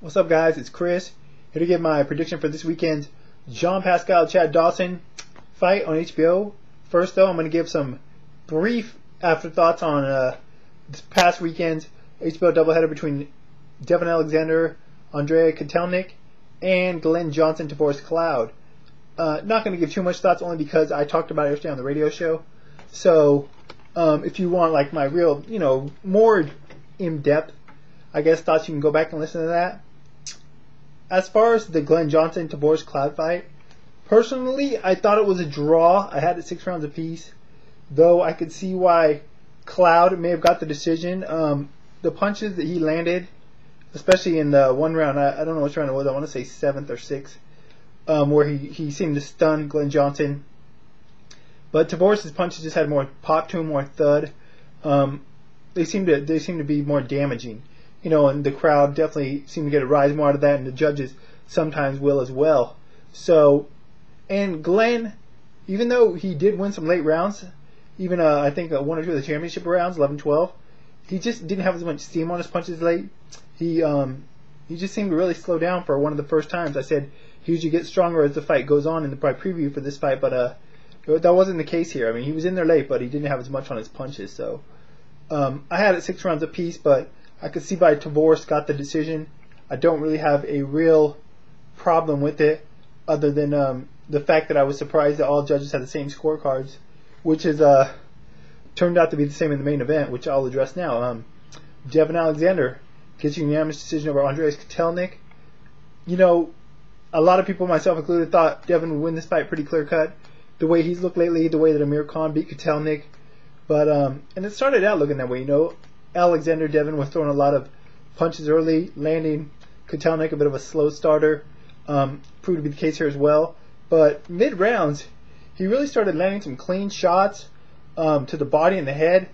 What's up, guys? It's Chris here to give my prediction for this weekend's Pascal Chad Dawson fight on HBO. First, though, I'm going to give some brief afterthoughts on this past weekend's HBO doubleheader between Devin Alexander, Andrea Kotelnik, and Glenn Johnson Tavoris Cloud. Not going to give too much thoughts, only because I talked about it yesterday on the radio show. So, if you want like my real, more in-depth, I guess, thoughts, you can go back and listen to that. As far as the Glenn Johnson Tavoris Cloud fight, personally, I thought it was a draw. I had it 6 rounds apiece, though I could see why Cloud may have got the decision. The punches that he landed, especially in the one round, I don't know which round it was, I want to say 7th or 6th, where he seemed to stun Glenn Johnson. But Tavoris' punches just had more pop to him, more thud. They seem to be more damaging. And the crowd definitely seemed to get a rise more out of that, and the judges sometimes will as well. So, and Glenn, even though he did win some late rounds, even I think 1 or 2 of the championship rounds, 11-12, he just didn't have as much steam on his punches late. He just seemed to really slow down for one of the first times. I said he usually gets stronger as the fight goes on in the preview for this fight, but that wasn't the case here. I mean, he was in there late, but he didn't have as much on his punches. So I had it 6 rounds apiece, but I could see why Tavoris got the decision. I don't really have a real problem with it, other than the fact that I was surprised that all judges had the same scorecards, which is turned out to be the same in the main event, which I'll address now. Devin Alexander gets a unanimous decision over Andreas Kotelnik. A lot of people, myself included, thought Devin would win this fight pretty clear cut. The way he's looked lately, the way that Amir Khan beat Kotelnik, but and it started out looking that way. Alexander Devin was throwing a lot of punches early, landing Kotelnik a bit of a slow starter. Proved to be the case here as well. But mid rounds, he really started landing some clean shots to the body and the head,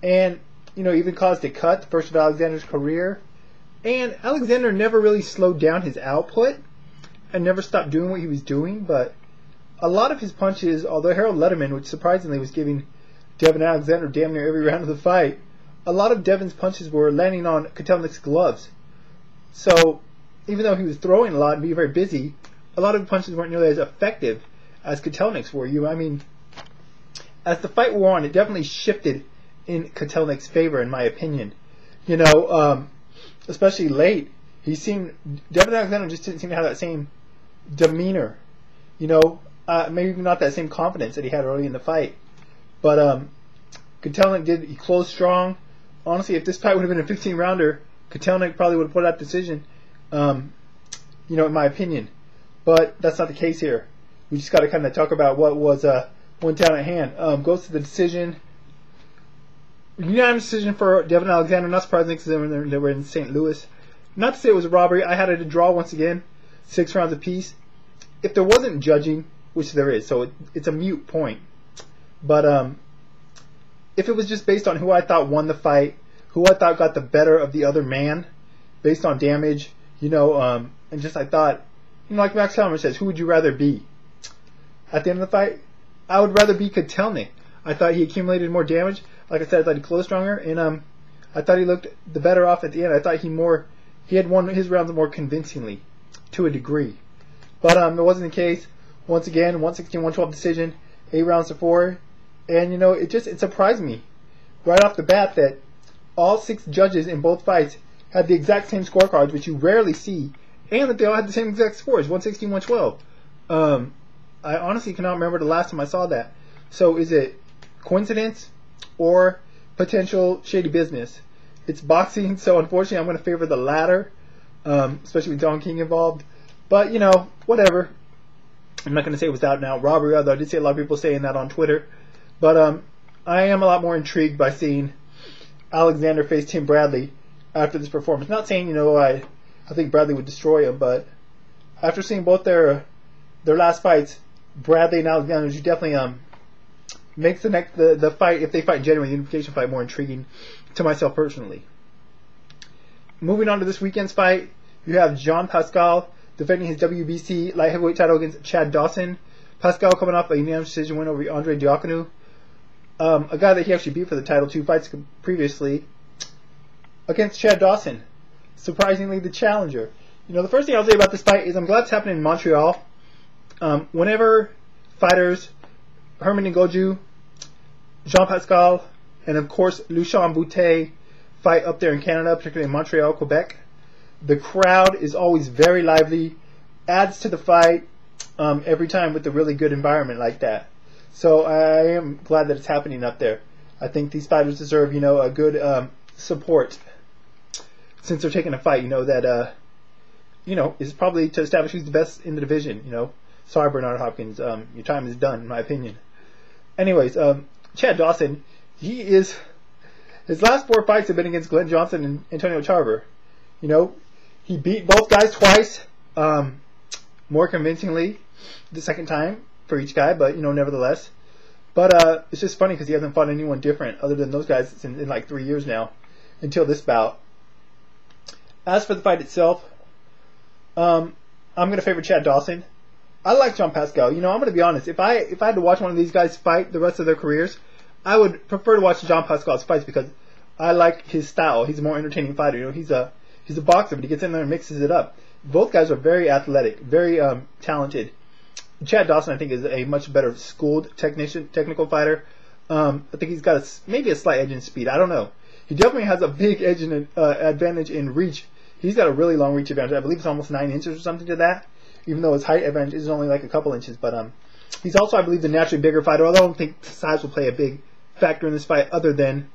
and even caused a cut, the first of Alexander's career. And Alexander never really slowed down his output and never stopped doing what he was doing. But a lot of his punches, although Harold Letterman, which surprisingly was giving Devin Alexander damn near every round of the fight, a lot of Devin's punches were landing on Kotelnik's gloves. So even though he was throwing a lot and being very busy, a lot of the punches weren't nearly as effective as Kotelnik's were. As the fight wore on, it definitely shifted in Kotelnik's favor, in my opinion. Especially late, Devin Alexander just didn't seem to have that same demeanor. Maybe even not that same confidence that he had early in the fight. But Kotelnik he closed strong. Honestly, if this fight would have been a 15-rounder, Kotelnik probably would have put out the decision, in my opinion. But that's not the case here. We just got to kind of talk about what went down at hand. Goes to the decision. Unanimous decision for Devin Alexander. Not surprising because they were in St. Louis. Not to say it was a robbery. I had it a draw once again, 6 rounds apiece. If there wasn't judging, which there is, so it's a moot point. But if it was just based on who I thought won the fight, who I thought got the better of the other man, based on damage, and just I thought, like Max Kellerman says, who would you rather be? At the end of the fight, I would rather be Kotelnik. I thought he accumulated more damage. Like I said, I thought he closed stronger, and I thought he looked the better off at the end. I thought he had won his rounds more convincingly, to a degree. But it wasn't the case. Once again, 116-112 decision, 8 rounds to 4. And it surprised me right off the bat that all 6 judges in both fights had the exact same scorecards, which you rarely see, and that they all had the same exact scores, 116-112. I honestly cannot remember the last time I saw that. So is it coincidence or potential shady business? It's boxing, so unfortunately I'm going to favor the latter, especially with Don King involved. But whatever. I'm not going to say it was out and out robbery, although I did see a lot of people saying that on Twitter. But I am a lot more intrigued by seeing Alexander face Tim Bradley after this performance. Not saying, I think Bradley would destroy him, but after seeing both their last fights, Bradley and Alexander, you definitely makes the fight, if they fight in January, the unification fight, more intriguing to myself personally. Moving on to this weekend's fight, you have Pascal defending his WBC light heavyweight title against Chad Dawson. Pascal coming off a unanimous decision win over Andre Diaconou, a guy that he actually beat for the title 2 fights previously, against Chad Dawson, surprisingly the challenger. The first thing I'll say about this fight is I'm glad it's happening in Montreal. Whenever fighters Herman Ngoju, Jean Pascal, and of course Lucien Boutet fight up there in Canada, particularly in Montreal, Quebec, the crowd is always very lively, adds to the fight every time with a really good environment like that. So I am glad that it's happening up there. I think these fighters deserve, a good support since they're taking a fight, that is probably to establish who's the best in the division. Sorry, Bernard Hopkins, your time is done, in my opinion. Anyways, Chad Dawson, his last 4 fights have been against Glenn Johnson and Antonio Tarver. He beat both guys twice, more convincingly the second time for each guy, but nevertheless. But it's just funny because he hasn't fought anyone different other than those guys in like 3 years now, until this bout. As for the fight itself, I'm going to favor Chad Dawson. I like Jean Pascal. I'm going to be honest. If I had to watch one of these guys fight the rest of their careers, I would prefer to watch Jean Pascal's fights because I like his style. He's a more entertaining fighter. He's a boxer, but he gets in there and mixes it up. Both guys are very athletic, very talented. Chad Dawson, I think, is a much better schooled technical fighter. I think he's got maybe a slight edge in speed. I don't know. He definitely has a big edge and advantage in reach. He's got a really long reach advantage. I believe it's almost 9 inches or something to that, even though his height advantage is only like a couple inches. But he's also, I believe, the naturally bigger fighter, although I don't think size will play a big factor in this fight other than,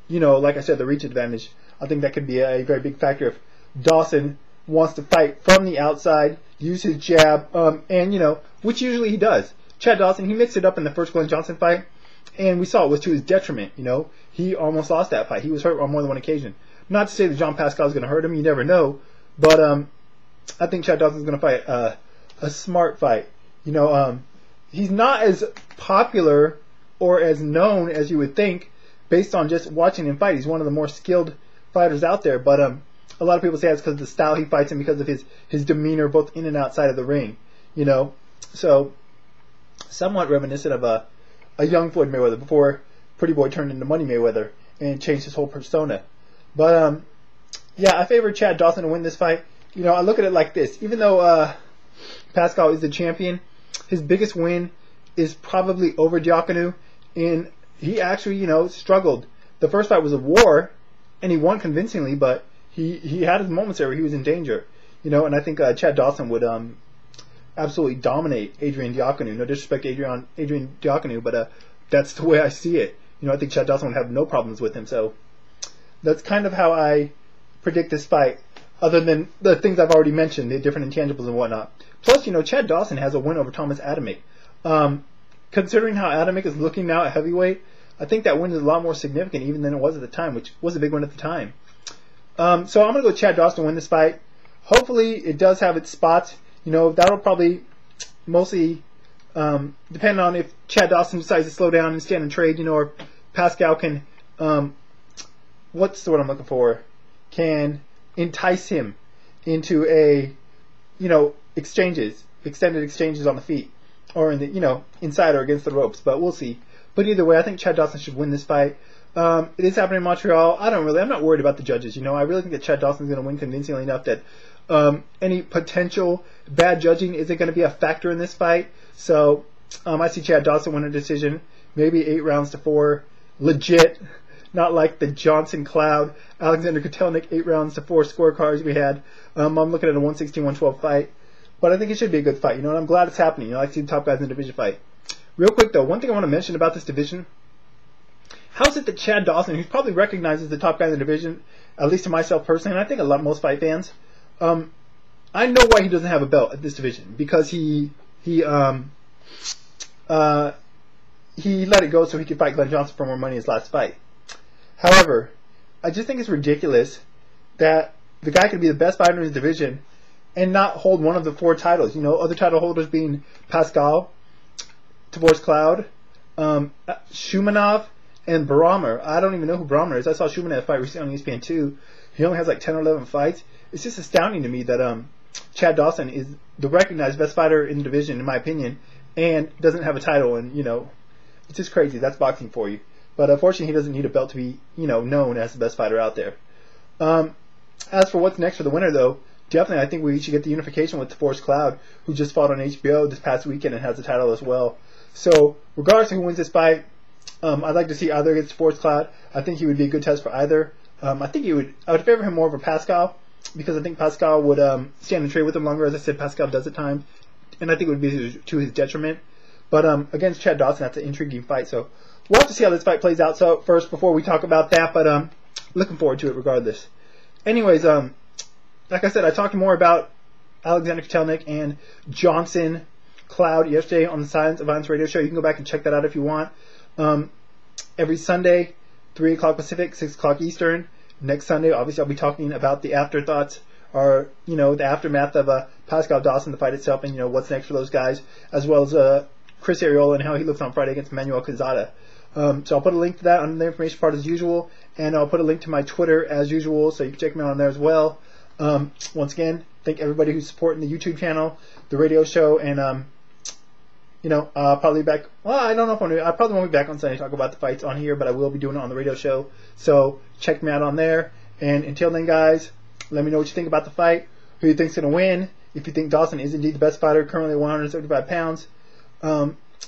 like I said, the reach advantage. I think that could be a very big factor if Dawson wants to fight from the outside, use his jab, and, which usually he does. Chad Dawson, he mixed it up in the first Glenn Johnson fight, and we saw it was to his detriment, He almost lost that fight. He was hurt on more than one occasion. Not to say that Jean Pascal is going to hurt him, you never know, but I think Chad Dawson is going to fight a smart fight. He's not as popular or as known as you would think based on just watching him fight. He's one of the more skilled fighters out there, but a lot of people say it's because of the style he fights and because of his demeanor both in and outside of the ring, So, somewhat reminiscent of a young Floyd Mayweather before Pretty Boy turned into Money Mayweather and changed his whole persona. But, yeah, I favor Chad Dawson to win this fight. I look at it like this. Even though Pascal is the champion, his biggest win is probably over Diacono, and he actually, struggled. The first fight was a war, and he won convincingly, but he had his moments there where he was in danger. And I think Chad Dawson would absolutely dominate Adrian Diacono. No disrespect to Adrian Diacono, but that's the way I see it. I think Chad Dawson would have no problems with him, so that's kind of how I predict this fight, other than the things I've already mentioned, the different intangibles and whatnot. Plus, Chad Dawson has a win over Thomas Adamek. Considering how Adamek is looking now at heavyweight, I think that win is a lot more significant even than it was at the time, which was a big win at the time. So I'm going to go Chad Dawson to win this fight. Hopefully it does have its spots. That'll probably mostly depend on if Chad Dawson decides to slow down and stand and trade, or Pascal can, what's the word I'm looking for, can entice him into extended exchanges on the feet, or in the, inside or against the ropes, but we'll see. But either way, I think Chad Dawson should win this fight. It is happening in Montreal. I'm not worried about the judges. I really think that Chad Dawson is going to win convincingly enough that any potential bad judging isn't going to be a factor in this fight. So I see Chad Dawson win a decision, maybe 8-4, legit, not like the Johnson Cloud, Alexander Kotelnik 8-4 scorecards we had. I'm looking at a 116-112 fight, but I think it should be a good fight. And I'm glad it's happening. I see the top guys in the division fight. Real quick though, one thing I want to mention about this division. How is it that Chad Dawson, who's probably recognized as the top guy in the division, at least to myself personally, and I think most fight fans, I know why he doesn't have a belt at this division, because he let it go so he could fight Glenn Johnson for more money in his last fight. However, I just think it's ridiculous that the guy could be the best fighter in his division and not hold one of the 4 titles. Other title holders being Pascal, Tavoris Cloud, Shumanov, and Baramer. I don't even know who Baramer is. I saw Shumanov fight recently on ESPN2. He only has like 10 or 11 fights. It's just astounding to me that Chad Dawson is the recognized best fighter in the division, in my opinion, and doesn't have a title. And, it's just crazy. That's boxing for you. But unfortunately, he doesn't need a belt to be, known as the best fighter out there. As for what's next for the winner, though, definitely, I think we should get the unification with Force Cloud, who just fought on HBO this past weekend and has the title as well. So, regardless of who wins this fight, I'd like to see either against Force Cloud. I think he would be a good test for either. I would favor him more over Pascal, because I think Pascal would stand and trade with him longer. As I said, Pascal does at times, and I think it would be to his detriment. But against Chad Dawson, that's an intriguing fight. So we'll have to see how this fight plays out. So first, before we talk about that, but looking forward to it regardless. Anyways, like I said, I talked more about Alexander Kotelnik and Johnson Cloud yesterday on the Silence of Violence radio show. You can go back and check that out if you want. Every Sunday, 3 o'clock Pacific, 6 o'clock Eastern. Next Sunday, obviously, I'll be talking about the afterthoughts, or the aftermath of Pascal Dawson, the fight itself, and what's next for those guys, as well as Chris Arreola and how he looks on Friday against Manuel Quezada. So I'll put a link to that on the information part as usual, and I'll put a link to my Twitter as usual, so you can check me out on there as well. Once again, thank everybody who's supporting the YouTube channel, the radio show, and I'll probably be back. Well, I don't know if I probably won't be back on Sunday to talk about the fights on here, but I will be doing it on the radio show. So check me out on there. And until then, guys, let me know what you think about the fight. Who you think's gonna win? If you think Dawson is indeed the best fighter, currently at 175 pounds.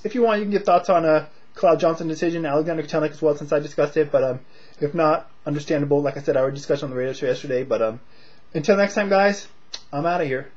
If you want, you can give thoughts on Cloud Johnson decision, Alexander Kotelnik as well, since I discussed it. But if not, understandable. Like I said, I already discussed on the radio show yesterday. But until next time, guys, I'm out of here.